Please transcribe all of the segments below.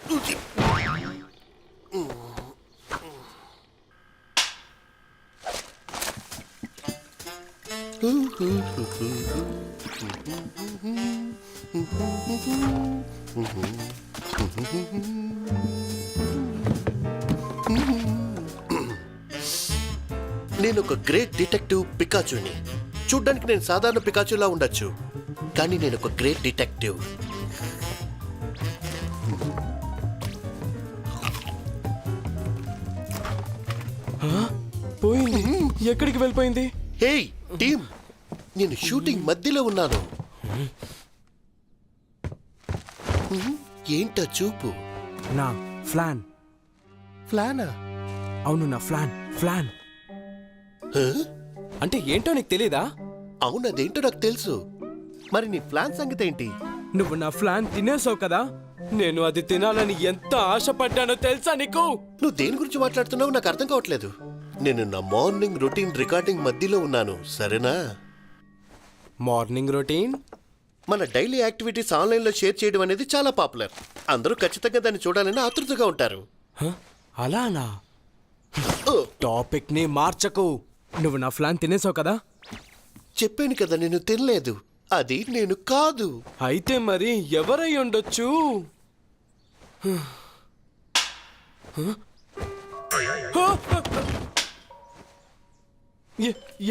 నేను ఒక great detective పికాచుని. చూడ్డానికి నేను సాధారణ పికాచులా ఉండొచ్చు, కానీ నేను ఒక గ్రేట్ డిటెక్టివ్. పోయింది. ఎక్కడికి వెళ్ళిపోయింది? హే టీమ్, నేను షూటింగ్ మధ్యలో ఉన్నాను. ఏంటా చూపు? నా ఫ్లాన్. ఫ్లానా? అవును, నా ఫ్లాన్. అంటే ఏంటో నీకు తెలీదా? అవును, అదేంటో నాకు తెలుసు. మరి నీ ప్లాన్ సంగతి ఏంటి? నువ్వు నా ఫ్లాన్ తినేసావు కదా, నేను అది తినాలని ఎంత ఆశపడ్డానో తెలుసా నీకు? నువ్వు దేని గురించి మాట్లాడుతున్నావు నాకు అర్థం కావట్లేదు. నేను నా మార్నింగ్ రొటీన్ రికార్డింగ్ మధ్యలో ఉన్నాను, సరేనా? Morning routine? మన డైలీ యాక్టివిటీస్ ఆన్లైన్లో షేర్ చేయడం అనేది చాలా పాపులర్. అందరూ ఖచ్చితంగా దాన్ని చూడాలని ఆతృతగా ఉంటారు. అలానా? టాపిక్ ని మార్చకు. నువ్వు నా ఫ్లాన్ తినేసావు కదా. చెప్పాను కదా, నేను తినలేదు. అది నేను కాదు. అయితే మరి ఎవరై ఉండొచ్చు?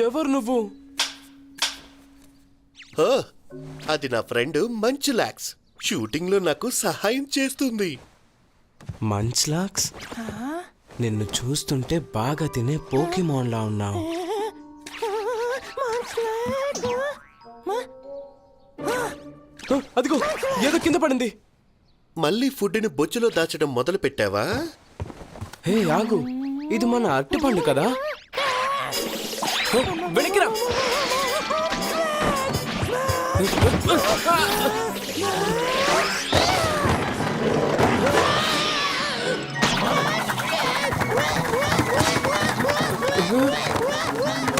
ఎవరు నువ్వు? అది నా ఫ్రెండ్ మంచులాక్స్. షూటింగ్ లో నాకు సహాయం చేస్తుంది. మంచులాక్స్? నిన్ను చూస్తుంటే బాగా తినే పోకీమాన్ లా ఉన్నావు. అదిగో ఏదో కింద పడింది. మళ్ళీ ఫుడ్ని బొచ్చులో దాచడం మొదలు పెట్టావా? హే ఆగు, ఇది మన అరటిపండు కదా. వెనక్కిరా.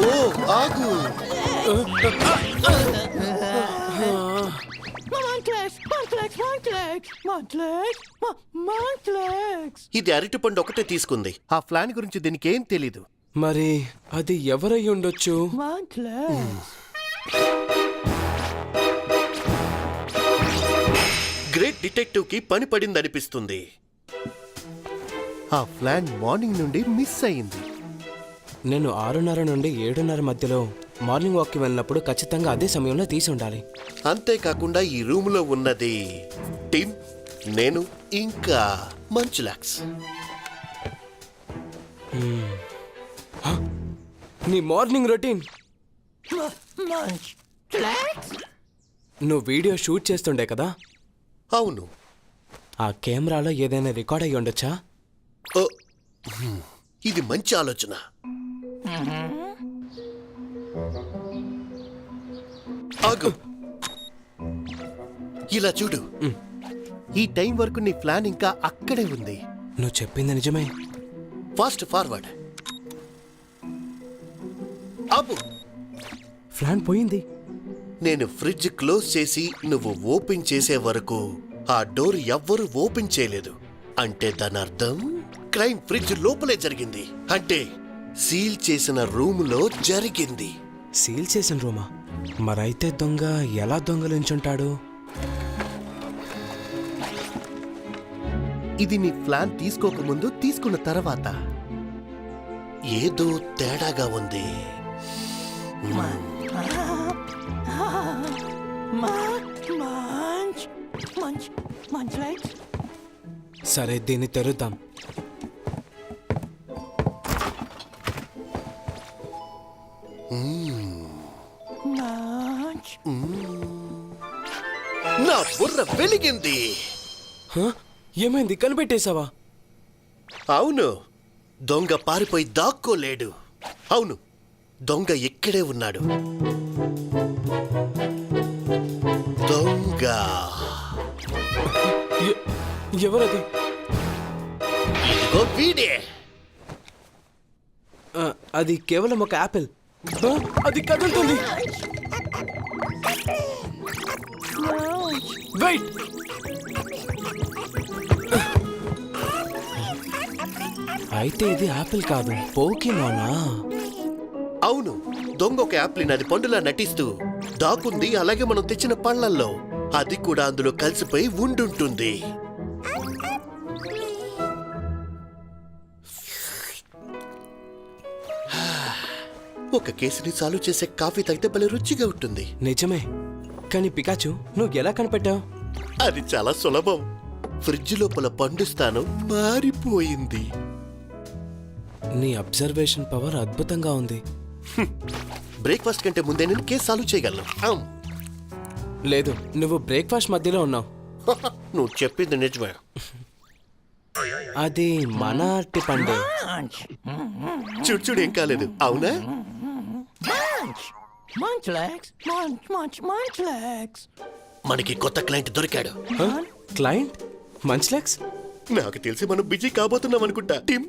ఓ ఆగు. ఇది అరటిపండు ఒకటే తీసుకుంది. ఆ ప్లాన్ గురించి దీనికి ఏం తెలీదు. మరి అది ఎవరై ఉండొచ్చు? గ్రేట్ డిటెక్టివ్ కి పని పడిందనిపిస్తుంది. ఆ ప్లాన్ మార్నింగ్ నుండి మిస్ అయింది. నేను 6:30 నుండి 7:30 మధ్యలో మార్నింగ్ వాక్కి వెళ్ళినప్పుడు ఖచ్చితంగా అదే సమయంలో తీసి ఉండాలి. అంతేకాకుండా ఈ రూమ్ లో ఉన్నది టీమ్, నేను ఇంకా మంచులాక్స్. నీ మార్నింగ్ రొటీన్. నువ్వు వీడియో షూట్ చేస్తుండే కదా. అవును. ఆ కెమెరాలో ఏదైనా రికార్డ్ అయ్యి ఉండొచ్చా? ఇది మంచి ఆలోచన. ఆగు, ఇలా చూడు. ఈ టైం వరకు నీ ప్లాన్ ఇంకా అక్కడే ఉంది. నువ్వు చెప్పింది నిజమే. Fast forward. ఆపు. ప్లాన్ పోయింది. నేను ఫ్రిడ్జ్ క్లోజ్ చేసి నువ్వు ఓపెన్ చేసే వరకు ఆ డోర్ ఎవ్వరూ ఓపెన్ చేయలేదు. అంటే దాని అర్థం క్రైమ్ ఫ్రిడ్జ్ లోపలే జరిగింది. అంటే సీల్ చేసిన రూములో జరిగింది. సీల్ చేసిన రూమా? మరైతే దొంగ ఎలా దొంగలించుంటాడు? ఇది నీ ప్లాన్ తీసుకోకముందు, తీసుకున్న తర్వాత ఏదో తేడాగా ఉంది. సరే, దీన్ని తెరుద్దాం. నా బుర్ర వెలిగింది. ఏమైంది? కనిపెట్టేశావా? అవును, దొంగ పారిపోయి దాక్కోలేడు. అవును, దొంగ ఇక్కడే ఉన్నాడు. దొంగ ఎవరది? ఇదిగో వీడే. అది కేవలం ఒక యాపిల్. అది కదులుతుంది. వెయిట్. అయితే ఇది యాపిల్ కాదు, పోకీమానా? అవును, దొంగ ఒక యాప్లిన్ అది పండులా నటిస్తూ దాక్కుంది, అలాగే మనం తెచ్చిన పళ్ళల్లో. అది కూడా అందులో కలిసిపోయి ఉండుంటుంది. ఒక కేసుని సాల్వ్ చేసే కాఫీ తాగితే భలే రుచిగా ఉంటుంది. నిజమే, కానీ పికాచు నువ్వు ఎలా కనిపెట్టావు? అది చాలా సులభం. ఫ్రిడ్జ్ లోపల పండు స్థానం మారిపోయింది. నీ అబ్జర్వేషన్ పవర్ అద్భుతంగా ఉంది. బ్రేక్ఫాస్ట్ కంటే ముందే నేను కేసు సాల్వ్ చేయగలను. లేదు, నువ్వు బ్రేక్ఫాస్ట్ మధ్యలో ఉన్నావు. నువ్వు చెప్పింది నిజమే. అది మన అట్టి పండే. చూడు చూడు, ఏం కాలేదు. అవునా? Munch legs, munch legs. మనకి కొత్త క్లయింట్ దొరికాడు. క్లయింట్ మంచ్లెక్స్? నాకు తెలిసి మనం బిజీ కాబోతున్నాం అనుకుంటా. టిమ్,